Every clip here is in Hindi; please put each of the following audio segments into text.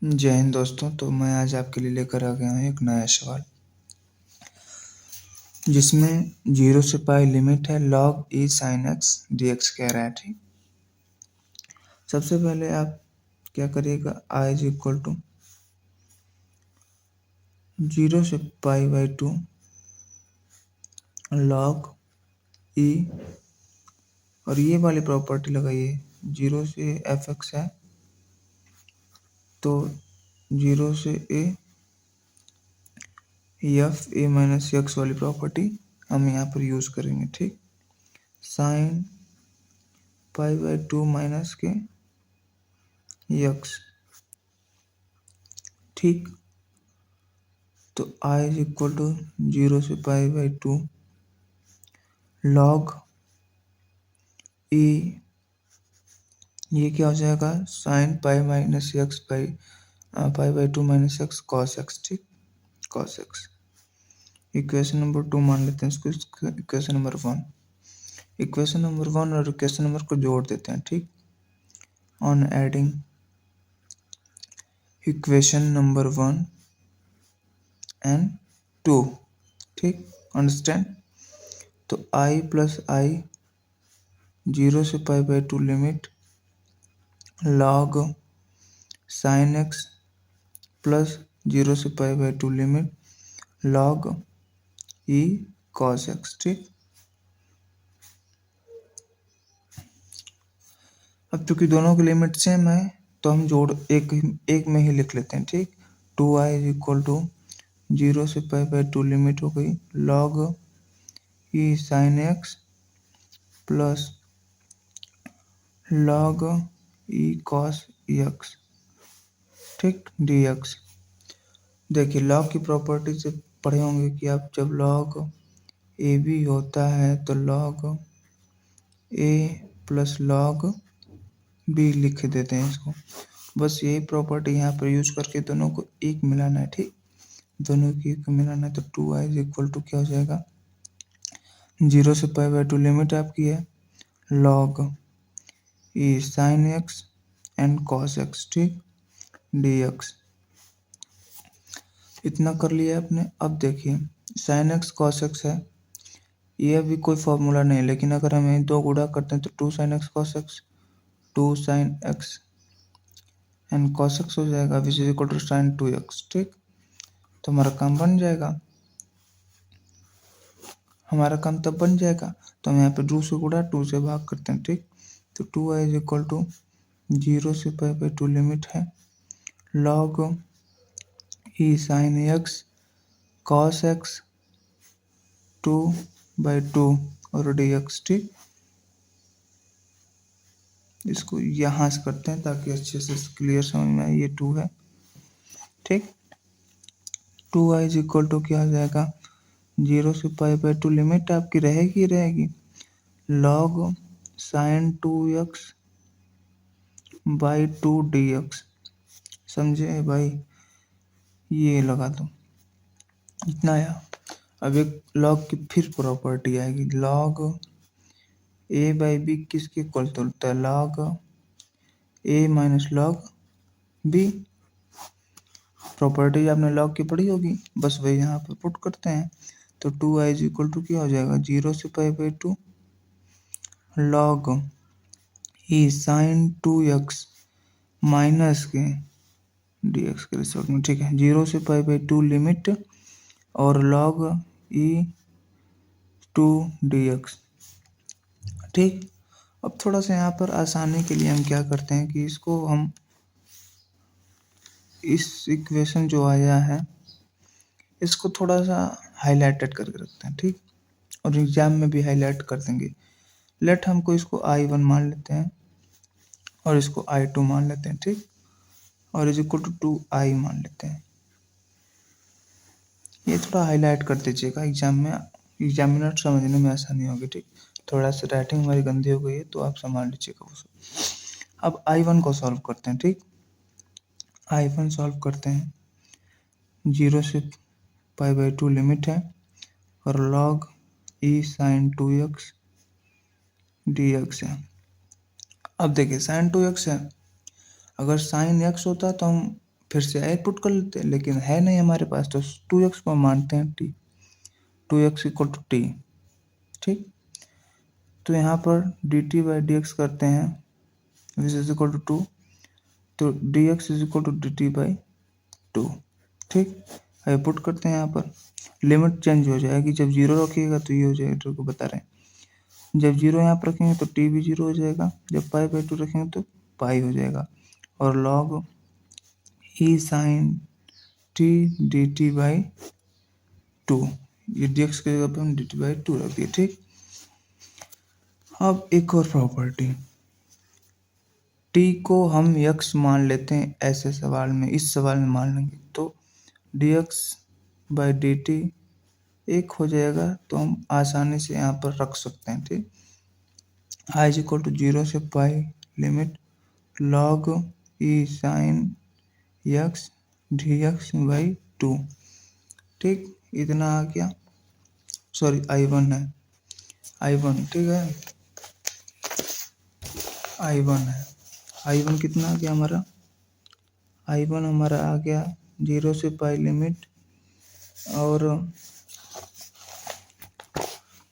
जय हिंद दोस्तों। तो मैं आज आपके लिए लेकर आ गया हूँ एक नया सवाल जिसमें 0 से पाई लिमिट है log e sin x dx कह रहा है। ठीक, सबसे पहले आप क्या करिएगा, i इज इक्वल टू 0 से पाई बाई 2 log e, और ये वाली प्रॉपर्टी लगाइए। 0 से एफ एक्स है तो 0 से A F A minus x वाली प्रॉपर्टी हम यहाँ पर यूज़ करेंगे। ठीक, साइन पाई बाई 2 माइनस के एक्स। ठीक, तो i इज इक्वल टू 0 से पाई बाई 2 log e, ये क्या हो जाएगा, sign pi minus x pi by 2 minus x cos x. ठीक, कॉस एक्स इक्वेशन नंबर 2 मान लेते हैं इसको, इक्वेशन नंबर 1। इक्वेशन नंबर 1 और इक्वेशन नंबर को जोड़ देते हैं। ठीक, on adding equation number 1 and 2। ठीक, अंडरस्टैंड। तो i प्लस आई 0 से pi by 2 limit log sine x plus 0 से pi by 2 limit log e cos x। ठीक, अब चूंकि दोनों की लिमिट सेम है तो हम जोड़ एक में ही लिख लेते हैं। ठीक, 2i इज इक्वल टू 0 से पाई बाई 2 लिमिट हो गई log e sine x plus log e cos x। ठीक, dx। देखिए लॉग की प्रॉपर्टी से पढ़े होंगे कि आप जब log ए बी होता है तो log ए प्लस log बी लिख देते हैं इसको। बस यही प्रॉपर्टी यहाँ पर यूज करके दोनों को एक मिलाना है। ठीक, दोनों की एक मिलाना है तो 2i इज इक्वल टू क्या हो जाएगा, 0 से पाई बाई 2 लिमिट आपकी है log e sign x and cos x। ठीक, dx। इतना कर लिया आपने। अब देखिए साइन एक्स कॉस एक्स है, ये अभी कोई फॉर्मूला नहीं है, लेकिन अगर हमें दो गुणा करते हैं तो 2 sine x cos x, 2 sine x and cos x हो जाएगा which is equal to sine 2x। ठीक, तो हमारा काम बन जाएगा। हमारा काम तब बन जाएगा तो हम यहाँ पे 2 से गुणा 2 से भाग करते हैं। ठीक, तो 2i इज इक्वल टू 0 से पाई बाई 2 लिमिट है log e sign x cos x 2/2 और dx। ठीक, इसको यहाँ से करते हैं ताकि अच्छे से क्लियर समझ में आए। ये 2 है। ठीक, 2i इज इक्वल टू क्या हो जाएगा, 0 से पाई बाई 2 लिमिट आपकी रहेगी log sign 2x by 2 dx। समझे भाई, ये लगा दो इतना आया। अब एक log की फिर प्रॉपर्टी आएगी, log a बाई बी किसके इक्वल तो होता है, log a minus log b। Property आपने log की पढ़ी होगी, बस वही यहाँ पर पुट करते हैं। तो 2i इज इक्वल टू क्या हो जाएगा, 0 से pi by 2 log e sine 2x minus के dx के रिजल्ट में। ठीक है, 0 से पाई बाई 2 लिमिट और log e 2 dx। ठीक, अब थोड़ा सा यहाँ पर आसानी के लिए हम क्या करते हैं कि इसको हम इस इक्वेशन जो आया है इसको थोड़ा सा हाईलाइटेड करके रखते हैं। ठीक, और एग्जाम में भी हाईलाइट कर देंगे। लेट हमको इसको i1 मान लेते हैं और इसको i2 मान लेते हैं। ठीक, और इज इक्वल टू 2i मान लेते हैं। ये थोड़ा हाईलाइट कर दीजिएगा, एग्जामिनर समझने में आसानी होगी। ठीक, थोड़ा सा राइटिंग हमारी गंदी हो गई है तो आप संभाल लीजिएगा वो सब। अब i1 को सॉल्व करते हैं। ठीक, i1 सॉल्व करते हैं, 0 से पाई बाई 2 लिमिट है और log e sine 2x dx है। अब देखिए साइन 2x है, अगर साइन x होता तो हम फिर से आई पुट कर लेते हैं, लेकिन है नहीं हमारे पास, तो 2x को मानते हैं t, 2x equal to T. ठीक, तो यहाँ पर dt बाई डी एक्स करते हैं, विच इज इक्वल टू 2, तो dx is equal to dt by 2। ठीक, अभी पुट करते हैं, यहाँ पर लिमिट चेंज हो जाएगी, जब जीरो रखिएगा तो ये हो जाएगा, तो को बता रहे हैं जब जीरो यहाँ पर रखेंगे तो t भी जीरो हो जाएगा, जब पाई बाई 2 रखेंगे तो पाई हो जाएगा, और log e sine t d t by 2, ये dx के जगह पे हम dt बाई 2 रख दिए। ठीक, अब एक और प्रॉपर्टी, t को हम x मान लेते हैं, ऐसे सवाल में, इस सवाल में मान लेंगे तो dx बाई डी टी एक हो जाएगा, तो हम आसानी से यहाँ पर रख सकते हैं। ठीक, i इज इक्वल टू 0 से pi limit log e sine x d x by 2। ठीक, इतना आ गया, सॉरी i1 है, i1 ठीक है, i1 है, i1 कितना आ गया हमारा, i1 हमारा आ गया 0 से पाई लिमिट, और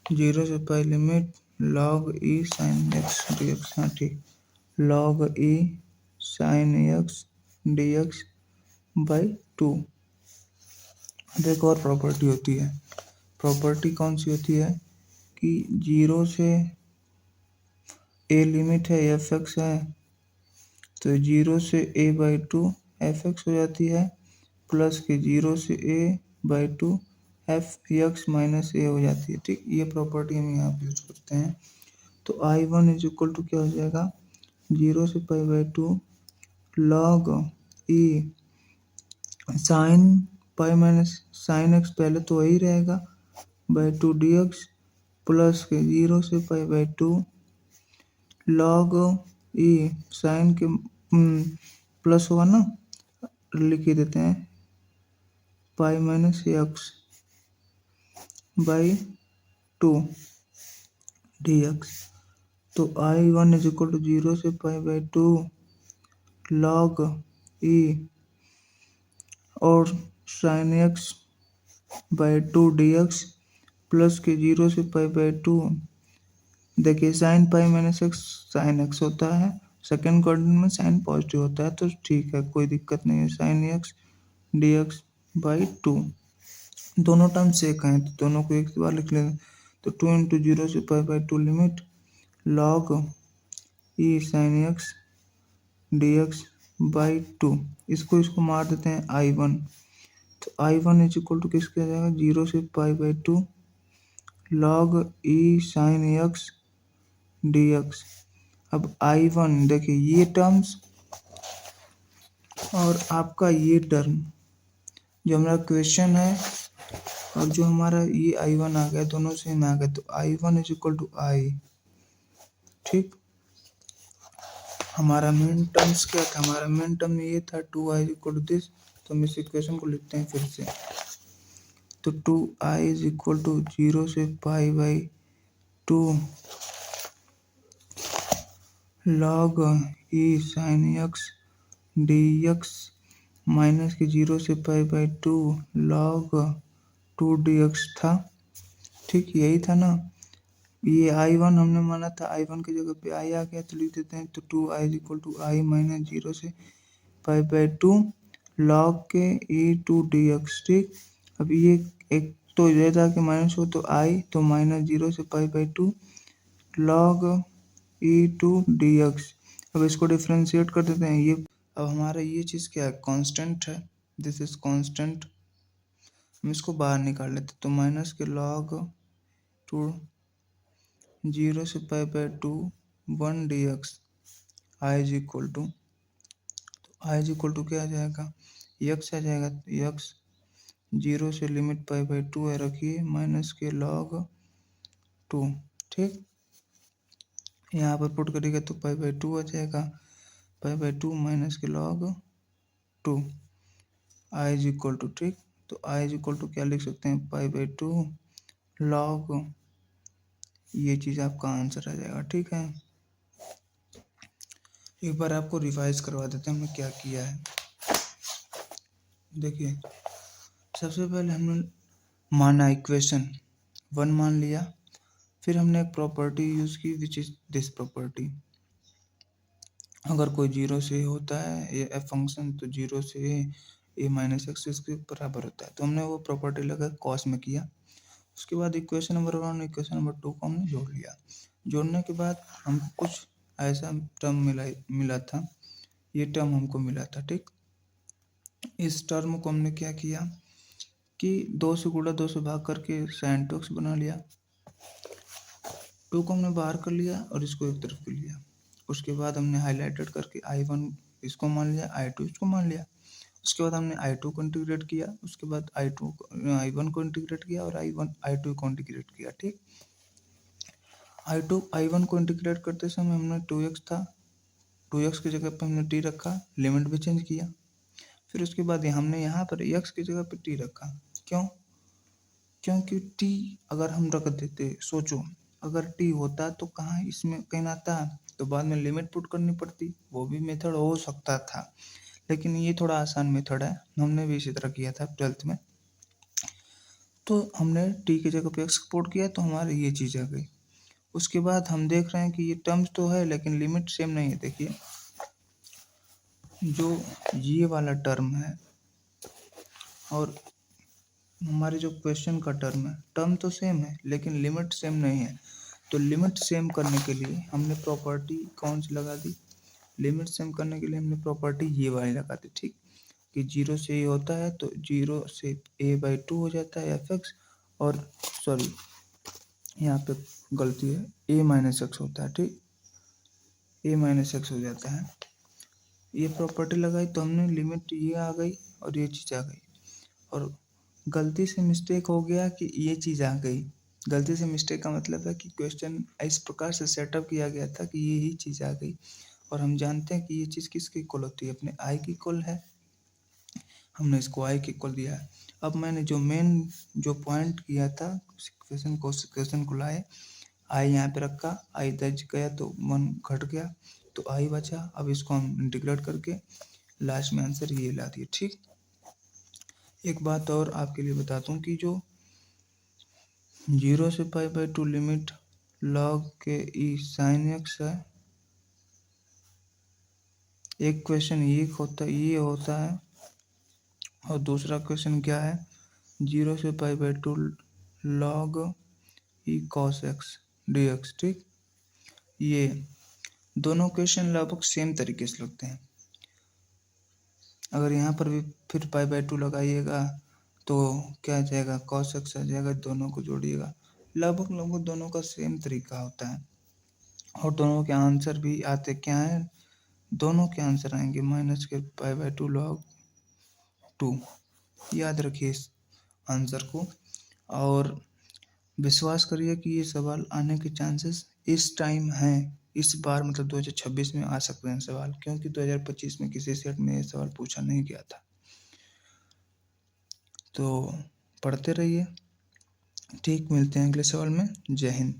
0 से pi limit log e sine x d x, हाँ ठीक, log e sine x d x by 2। अब एक और प्रॉपर्टी होती है, प्रॉपर्टी कौन सी होती है कि 0 से a लिमिट है एफ एक्स है, तो 0 से a बाई 2 एफ एक्स हो जाती है, प्लस के 0 से a by 2 f x minus a हो जाती है। ठीक, ये प्रॉपर्टी हम यहाँ पे यूज करते हैं, तो i1 इज इक्वल टू क्या हो जाएगा, 0 से pi by 2 log e sign pi minus sine x, पहले तो वही रहेगा, बाई 2 डी एक्स, प्लस के 0 से pi by 2 log e sine के प्लस होगा ना, लिख ही देते हैं, pi minus x by 2 d x, तो i1 इज इक्वल टू 0 से पाई बाई 2 log e और sine x by 2 d x, plus के 0 से पाई बाई 2, देखिए sine pi minus x sine x होता है, सेकेंड क्वाड्रेंट में साइन पॉजिटिव होता है, तो ठीक है, कोई दिक्कत नहीं है, sine x D x by 2, दोनों टर्म सेक हैं तो दोनों को एक बार लिख लेंगे, तो 2 इंटू 0 से pi by 2 limit log e sine x D x by 2, इसको मार देते हैं i1, तो i1 इज इक्वल टू किसके आ जाएगा, 0 से pi by 2 log e sine x D x. अब i1 देखिए ये टर्म्स और आपका ये टर्म, जो हमारा क्वेश्चन है और जो हमारा ये i1 आ गया, दोनों सेम आ गए, तो i1 is equal to i। ठीक, हमारा मेन टर्म्स क्या था, हमारा मेन टर्म ये था 2i is equal to this, तो हम इस इक्वेशन को लिखते हैं फिर से, तो 2i इज इक्वल टू 0 से pi by 2 log e sine x D x minus के 0 से pi by 2 log 2 d x था। ठीक, यही था ना, ये i1 हमने माना था, i1 की जगह पे i आ गया, तो लिख देते हैं, तो 2i is equal to i minus 0 से पाई बाई 2 log के e 2 डी एक्स। ठीक, अब ये एक तो इधर जाके माइनस हो, तो i, तो माइनस 0 से pi by 2 log e 2 d x. अब इसको डिफ्रेंशिएट कर देते हैं, ये अब हमारा ये चीज़ क्या है, कांस्टेंट है, दिस इज कांस्टेंट, हम इसको बाहर निकाल लेते, तो माइनस के log 2 0 से pi by 2 1 d x, I is equal to, तो आई इज इक्वल टू क्या आ जाएगा, एक्स आ जाएगा, एक्स 0 से लिमिट पाई बाई 2 है रखिए, माइनस के log 2। ठीक, यहाँ पर पुट करिएगा तो पाई बाई 2 आ जाएगा, पाई बाई 2 माइनस के log 2, I is equal to, ठीक, तो आई इज इक्वल टू क्या लिख सकते हैं, पाई बाई 2 log, ये चीज़ आपका आंसर आ जाएगा। ठीक है, एक बार आपको रिवाइज करवा देते हैं हमने क्या किया है। देखिए, सबसे पहले हमने माना इक्वेशन 1 मान लिया, फिर हमने एक प्रॉपर्टी यूज़ की विच इज़ दिस प्रॉपर्टी। अगर कोई 0 से होता है ये एफ फंक्शन तो 0 से ए माइनस एक्स इसके बराबर होता है, तो हमने वो प्रॉपर्टी लगा कॉस में किया। उसके बाद इक्वेशन नंबर 1 इक्वेशन नंबर 2 को हमने जोड़ लिया। जोड़ने के बाद हमको कुछ ऐसा टर्म मिला था, ये टर्म हमको मिला था, ठीक। इस टर्म को हमने क्या किया कि 2 से गुणा 2 से भाग करके साइन 2x बना लिया। 2 को हमने बाहर कर लिया और इसको एक तरफ कर लिया। उसके बाद हमने हाईलाइटेड करके I1 इसको मान लिया, I2 इसको मान लिया। उसके बाद हमने I2 को इंटीग्रेट किया, उसके बाद I1 को इंटीग्रेट किया और I2 को इंटीग्रेट किया, ठीक। I1 को इंटीग्रेट करते समय हमने 2x था, 2x की जगह पे हमने t रखा, लिमिट भी चेंज किया। फिर उसके बाद हमने यहाँ पर x की जगह पे t रखा। क्यों? क्योंकि t अगर हम रख देते, सोचो अगर t होता तो कहाँ इसमें कहीं आता, तो बाद में लिमिट पुट करनी पड़ती, वो भी मेथड हो सकता था, लेकिन ये थोड़ा आसान मेथड है, हमने भी इसी तरह किया था 12th में। तो हमने t की जगह पे x पुट किया तो हमारी ये चीज़ आ गई। उसके बाद हम देख रहे हैं कि ये टर्म्स तो है लेकिन लिमिट सेम नहीं है। देखिए, जो ये वाला टर्म है और हमारे जो क्वेश्चन का टर्म है, टर्म तो सेम है लेकिन लिमिट सेम नहीं है। तो लिमिट सेम करने के लिए हमने प्रॉपर्टी कौन सी लगा दी, लिमिट सेम करने के लिए हमने प्रॉपर्टी ये वाली लगा दी, ठीक। कि 0 से ए होता है तो 0 से a/2 हो जाता है एफ एक्स, और सॉरी यहाँ पे गलती है, a माइनस एक्स होता है, ठीक, a माइनस एक्स हो जाता है। ये प्रॉपर्टी लगाई तो हमने लिमिट ये आ गई और ये चीज़ आ गई, और गलती से मिस्टेक हो गया कि ये चीज़ आ गई। गलती से मिस्टेक का मतलब है कि क्वेश्चन इस प्रकार से सेटअप किया गया था कि ये ही चीज़ आ गई, और हम जानते हैं कि ये चीज़ किसकी इक्वल होती है, अपने आई की इक्वल है, हमने इसको आई की इक्वल दिया है। अब मैंने जो पॉइंट किया था क्वेश्चन को लाए, आई यहाँ पे रखा, आई दर्ज गया तो 1 घट गया तो आई बचा। अब इसको हम इंटीग्रेट करके लास्ट में आंसर ये ला दिए, ठीक। एक बात और आपके लिए बता दूं कि जो 0 से π/2 लिमिट log के ई साइन एक्स है, एक क्वेश्चन ये होता है और दूसरा क्वेश्चन क्या है, 0 से π/2 log ई cos x dx, ठीक। ये दोनों क्वेश्चन लगभग सेम तरीके से लगते हैं। अगर यहाँ पर भी फिर π/2 लगाइएगा तो क्या आ जाएगा, cos x आ जाएगा, दोनों को जोड़िएगा, लगभग दोनों का सेम तरीका होता है, और दोनों के आंसर भी आते क्या हैं, दोनों के आंसर आएंगे माइनस के π/2 log 2। याद रखिए इस आंसर को, और विश्वास करिए कि ये सवाल आने के चांसेस इस टाइम हैं, इस बार मतलब 2026 में आ सकते हैं सवाल, क्योंकि 2025 में किसी सेट में ये सवाल पूछा नहीं गया था। तो पढ़ते रहिए, ठीक, मिलते हैं अगले सवाल में। जय हिंद।